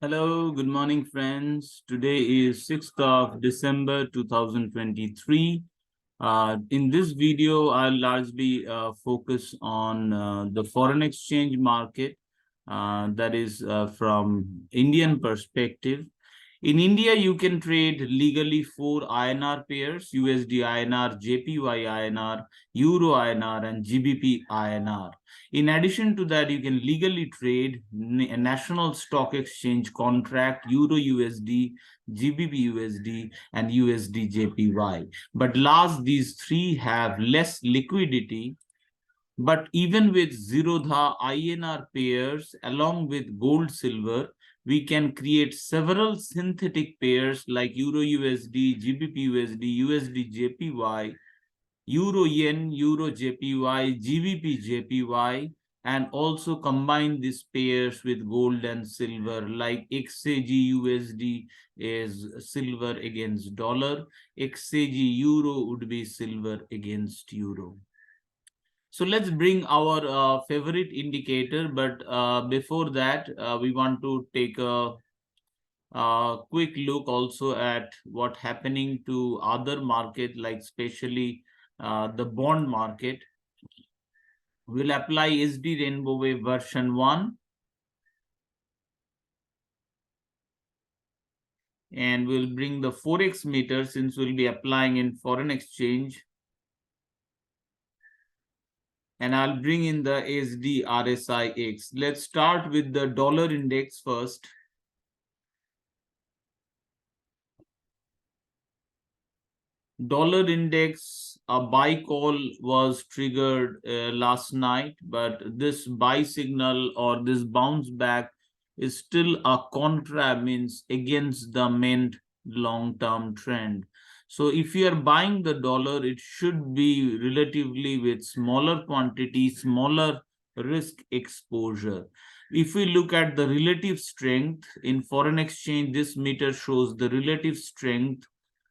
Hello, good morning, friends. Today is 6th of December 2023. In this video, I'll largely focus on the foreign exchange market, that is from Indian perspective. In India, you can trade legally 4 INR pairs: USD INR, JPY INR, Euro INR, and GBP INR. In addition to that, you can legally trade a national stock exchange contract, Euro USD, GBP USD, and USD JPY. But last, these three have less liquidity. But even with Zerodha INR pairs along with gold silver, we can create several synthetic pairs like Euro USD, GBP USD, USD JPY, Euro Yen, Euro JPY, GBP JPY, and also combine these pairs with gold and silver, like XAG USD is silver against dollar, XAG Euro would be silver against Euro. So let's bring our favorite indicator, but before that, we want to take a quick look also at what's happening to other market, like especially the bond market. We'll apply SD Rainbow Wave version 1. And we'll bring the Forex meter, since we'll be applying in foreign exchange. And I'll bring in the SD RSIX. Let's start with the dollar index first. Dollar index, a buy call was triggered last night, but this buy signal or this bounce back is still a contra, means against the main long-term trend. So if you are buying the dollar, it should be relatively with smaller quantity, smaller risk exposure. If we look at the relative strength in foreign exchange, this meter shows the relative strength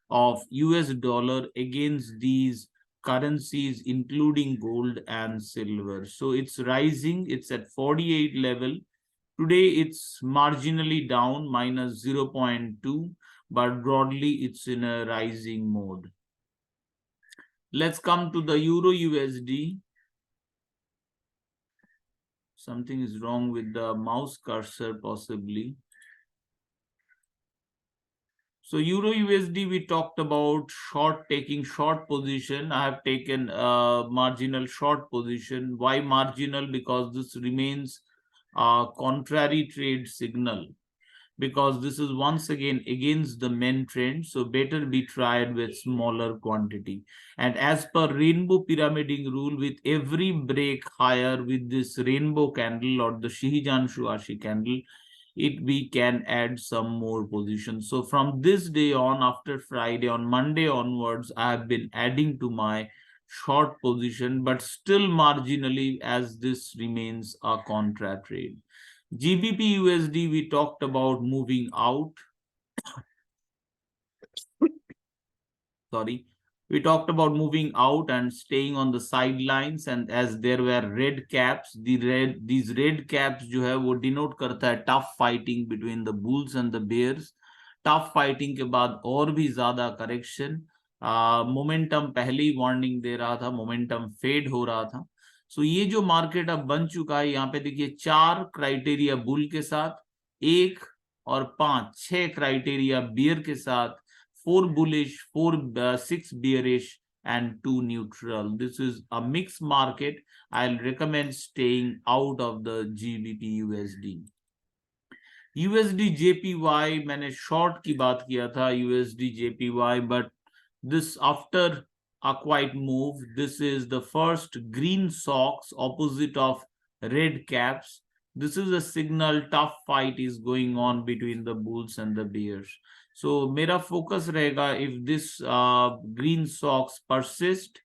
of US dollar against these currencies, including gold and silver. So it's rising, it's at 48 level. Today it's marginally down, minus 0.2, but broadly it's in a rising mode. Let's come to the Euro USD. Something is wrong with the mouse cursor, possibly. So Euro USD, we talked about taking short position. I have taken a marginal short position. Why marginal? Because this remains a contrary trade signal, because this is once again against the main trend. So better be tried with smaller quantity. And as per rainbow pyramiding rule, with every break higher with this rainbow candle or the Shihijanshu Ashi candle, we can add some more positions. So from this day on, after Friday, on Monday onwards, I have been adding to my short position, but still marginally, as this remains a contra trade. GBP USD, we talked about moving out. Sorry. We talked about moving out and staying on the sidelines, and as there were red caps, these red caps जो है वो denote करता है tough fighting between the bulls and the bears. Tough fighting के बाद और भी ज्यादा correction. Momentum पहले ही warning दे रहा था, momentum fade हो रहा था. So ये जो मार्केट अब बन चुका है, यहाँ पे देखिए 4 क्राइटेरिया बुल के साथ, 1 और 5, 6 क्राइटेरिया बियर के साथ, 4 bullish, 6 bearish, and 2 neutral. This is a mixed market. I'll recommend staying out of the GBP USD. USD JPY, मैंने short की बात किया था, USD JPY, but this after a quiet move, this is the first green socks opposite of red caps. This is a signal tough fight is going on between the bulls and the bears. So मेरा focus रहेगा, if this green socks persist,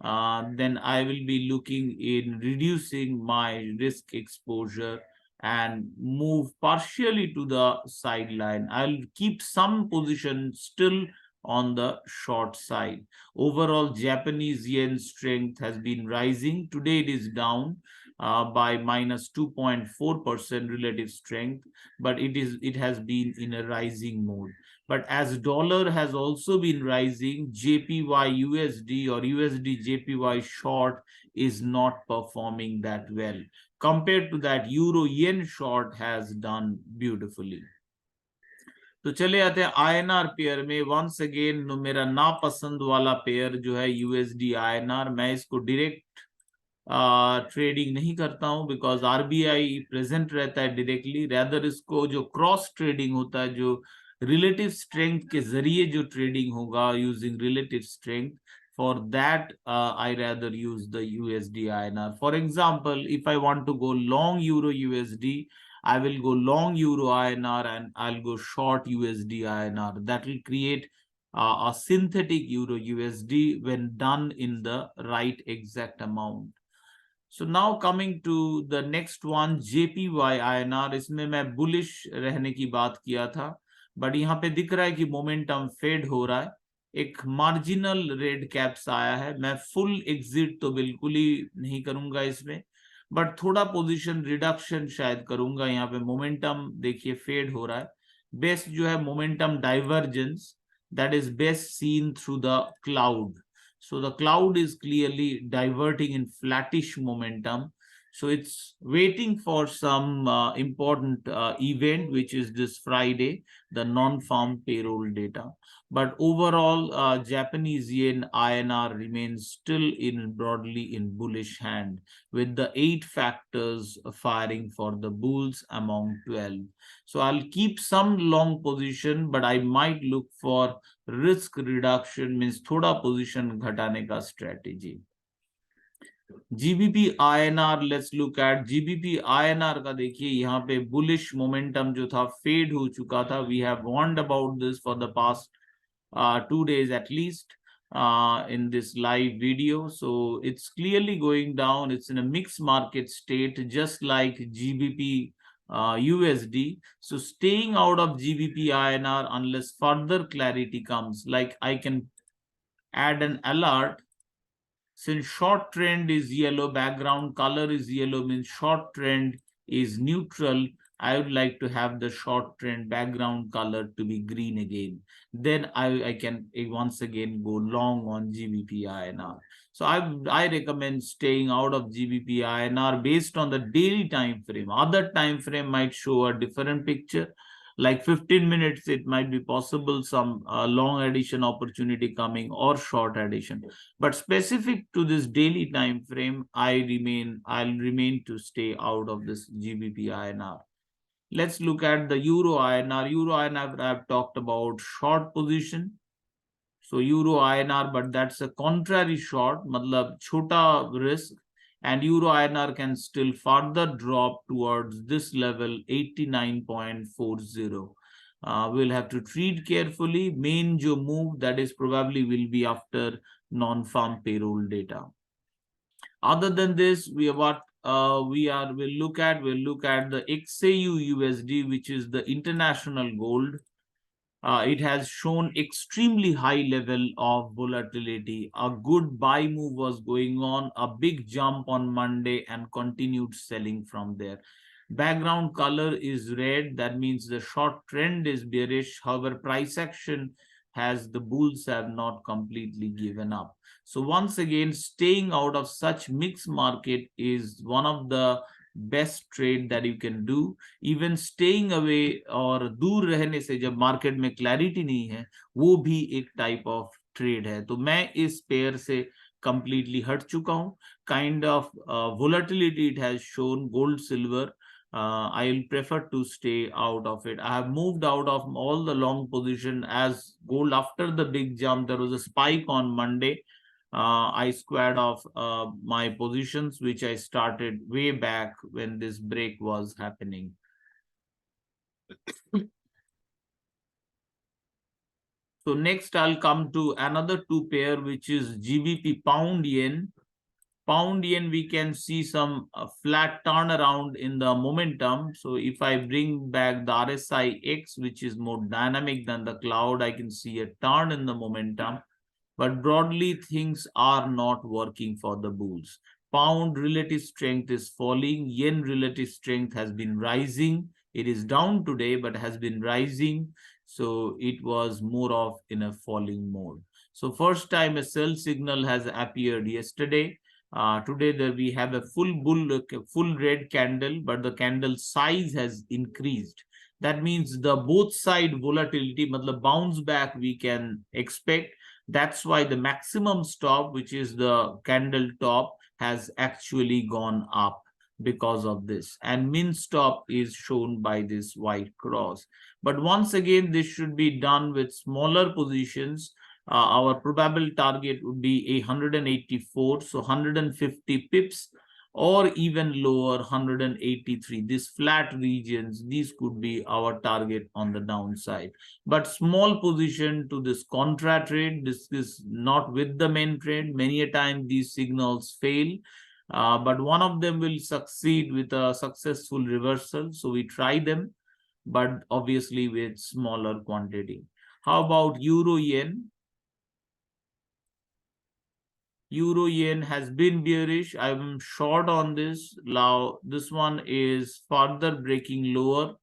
then I will be looking in reducing my risk exposure and move partially to the sideline. I'll keep some position still on the short side. Overall, Japanese yen strength has been rising. Today it is down. by minus 2.4% relative strength, but it has been in a rising mode. But as dollar has also been rising, JPY USD or USD JPY short is not performing that well. Compared to that, Euro Yen short has done beautifully. तो चले आते हैं INR pair में. Once again मेरा नापसंद वाला pair जो है USD INR, मैं इसको डायरेक्ट ट्रेडिंग नहीं करता हूं बिकॉज RBI प्रेजेंट रहता है डायरेक्टली. रैदर इसको जो क्रॉस ट्रेडिंग होता है, जो रिलेटिव स्ट्रेंथ के जरिए जो ट्रेडिंग होगा using relative strength, for that I rather use the USD INR. For example, if I want to go long Euro USD, I will go long Euro INR and I'll go short USD INR. That will create a synthetic Euro USD when done in the right exact amount. So now coming to the next one, JPY INR. इसमें मैं bullish रहने की बात किया था, but यहाँ पे दिख रहा है कि मोमेंटम फेड हो रहा है. एक मार्जिनल रेड कैप्स आया है. मैं फुल एग्जिट तो बिल्कुल ही नहीं करूंगा इसमें, बट थोड़ा पोजीशन रिडक्शन शायद करूंगा. यहाँ पे मोमेंटम देखिए फेड हो रहा है. बेस्ट जो है momentum divergence, that is best seen through the cloud. So the cloud is clearly diverting in flattish momentum. So it's waiting for some important event, which is this Friday, the non-farm payroll data. But overall, Japanese yen INR remains still broadly in bullish hand, with the 8 factors firing for the bulls among 12. So I'll keep some long position, but I might look for risk reduction, means thoda position ghatane ka strategy. GBP INR, let's look at GBP INR का. देखिए यहाँ पे bullish momentum जो था fade हो चुका था. We have warned about this for the past 2 days at least in this live video. So it's clearly going down. It's in a mixed market state, just like GBP USD. So staying out of GBP INR unless further clarity comes. Like I can add an alert. Since short trend is yellow, background color is yellow, means short trend is neutral. I would like to have the short trend background color to be green again. Then I can once again go long on GBP INR. So I recommend staying out of GBP INR based on the daily time frame. Other time frame might show a different picture. Like 15 minutes, it might be possible some long addition opportunity coming or short addition. But specific to this daily time frame, I'll remain to stay out of this GBP INR. Let's look at the Euro INR. Euro INR, I've talked about short position. So Euro INR, but that's a contrary short, matlab chota risk. And Euro INR can still further drop towards this level, 89.40. We'll have to treat carefully. Main jo move, that is probably will be after non-farm payroll data. Other than this, we'll look at the XAU USD, which is the international gold. It has shown extremely high level of volatility. A good buy move was going on, a big jump on Monday, and continued selling from there. Background color is red. That means the short trend is bearish. However, price action has, the bulls have not completely given up. So once again, staying out of such mixed market is one of the best trade that you can do. Even staying away और दूर रहने से, जब market में clarity नहीं है, वो भी एक टाइप ऑफ ट्रेड है. तो मैं इस पेयर से completely हट चुका हूं. Kind of volatility it has shown, gold, silver. I'll prefer to stay out of it. I have moved out of all the long position as gold. After the big jump, there was a spike on Monday. I squared off my positions, which I started way back when this break was happening. So next I'll come to another two pair, which is GBP pound yen. Pound yen, we can see some flat turnaround in the momentum. So if I bring back the RSI X, which is more dynamic than the cloud, I can see a turn in the momentum. But broadly, things are not working for the bulls. Pound relative strength is falling. Yen relative strength has been rising. It is down today, but has been rising. So it was more of in a falling mode. So first time a sell signal has appeared yesterday. Today there we have a full red candle, but the candle size has increased. That means the both side volatility, matlab bounce back we can expect. That's why the maximum stop, which is the candle top, has actually gone up because of this, and min stop is shown by this white cross. But once again, this should be done with smaller positions. Our probable target would be 184, so 150 pips, or even lower 183. These flat regions, these could be our target on the downside. But small position to this contra trade, this is not with the main trend. Many a time these signals fail, but one of them will succeed with a successful reversal. So we try them, but obviously with smaller quantity. How about Euro Yen? Euro Yen has been bearish. I'm short on this. Now, this one is further breaking lower.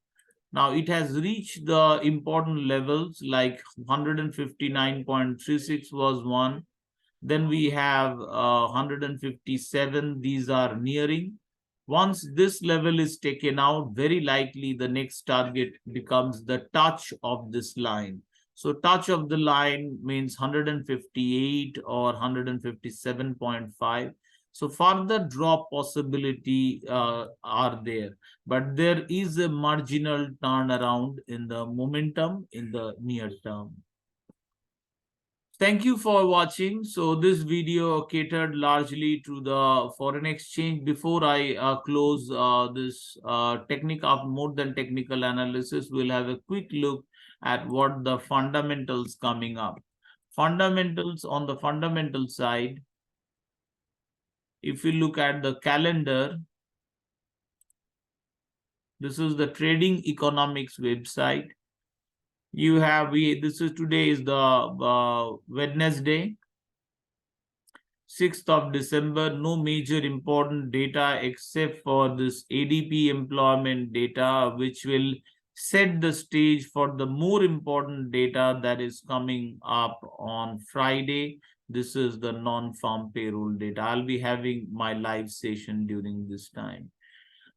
Now, it has reached the important levels like 159.36 was one. Then we have 157. These are nearing. Once this level is taken out, very likely the next target becomes the touch of this line. So touch of the line means 158 or 157.5. So further drop possibility are there, but there is a marginal turnaround in the momentum in the near term. Thank you for watching. So this video catered largely to the foreign exchange. Before I close this technical, more than technical analysis, we'll have a quick look at what the fundamentals coming up. Fundamentals, on the fundamental side, if you look at the calendar, this is the Trading Economics website. You have, this is today is the Wednesday, 6th of December. No major important data except for this ADP employment data, which will set the stage for the more important data that is coming up on Friday. This is the non-farm payroll data. I'll be having my live session during this time.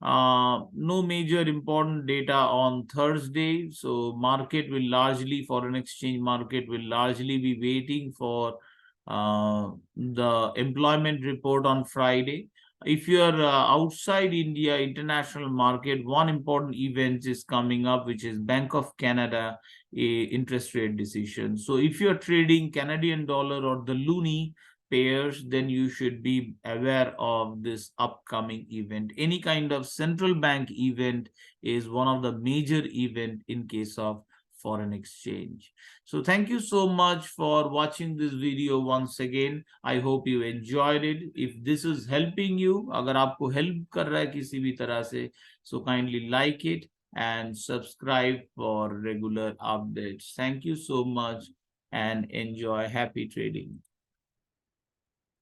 No major important data on Thursday. So market will largely, foreign exchange market will largely be waiting for the employment report on Friday. If you are outside India, international market, one important event is coming up, which is Bank of Canada interest rate decision. So if you're trading Canadian dollar or the loonie pairs, then you should be aware of this upcoming event. Any kind of central bank event is one of the major event in case of foreign exchange. So thank you so much for watching this video once again. I hope you enjoyed it. If this is helping you, agar aapko help kar raha hai kisi bhi tarah se, so kindly like it and subscribe for regular updates. Thank you so much and enjoy. Happy trading.